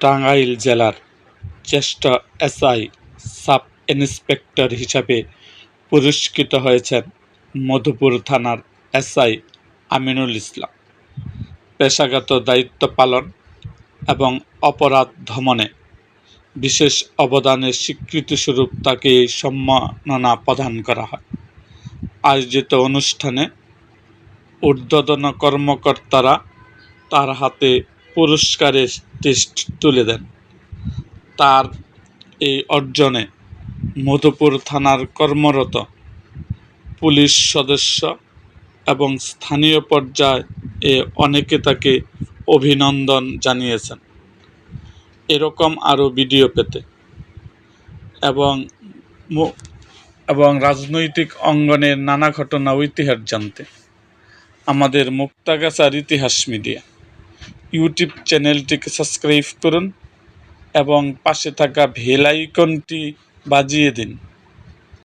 টাঙ্গাইল জেলার জ্যেষ্ঠ SI sub inspector হিসাবে পুরস্কৃত হয়েছেন মধুপুর থানার এসআই আমিনুল ইসলাম। পেশাগত দায়িত্ব পালন এবং অপরাধ দমনে বিশেষ অবদানের স্বীকৃতিস্বরূপ তাকে এই সম্মাননা প্রদান করা হয়। আয়োজিত অনুষ্ঠানে ঊর্ধ্বতন কর্মকর্তারা তার হাতে পুরস্কারের টেস্ট তুলে দেন। তার এই অর্জনে মধুপুর থানার কর্মরত পুলিশ সদস্য এবং স্থানীয় পর্যায়ে অনেকে তাকে অভিনন্দন জানিয়েছেন। এরকম আরও ভিডিও পেতে এবং রাজনৈতিক অঙ্গনের নানা ঘটনা ও ইতিহাস জানতে আমাদের মুক্তাগাছার ইতিহাস মিডিয়া ইউটিউব চ্যানেলটিকে সাবস্ক্রাইব করুন এবং পাশে থাকা বেল আইকনটি বাজিয়ে দিন।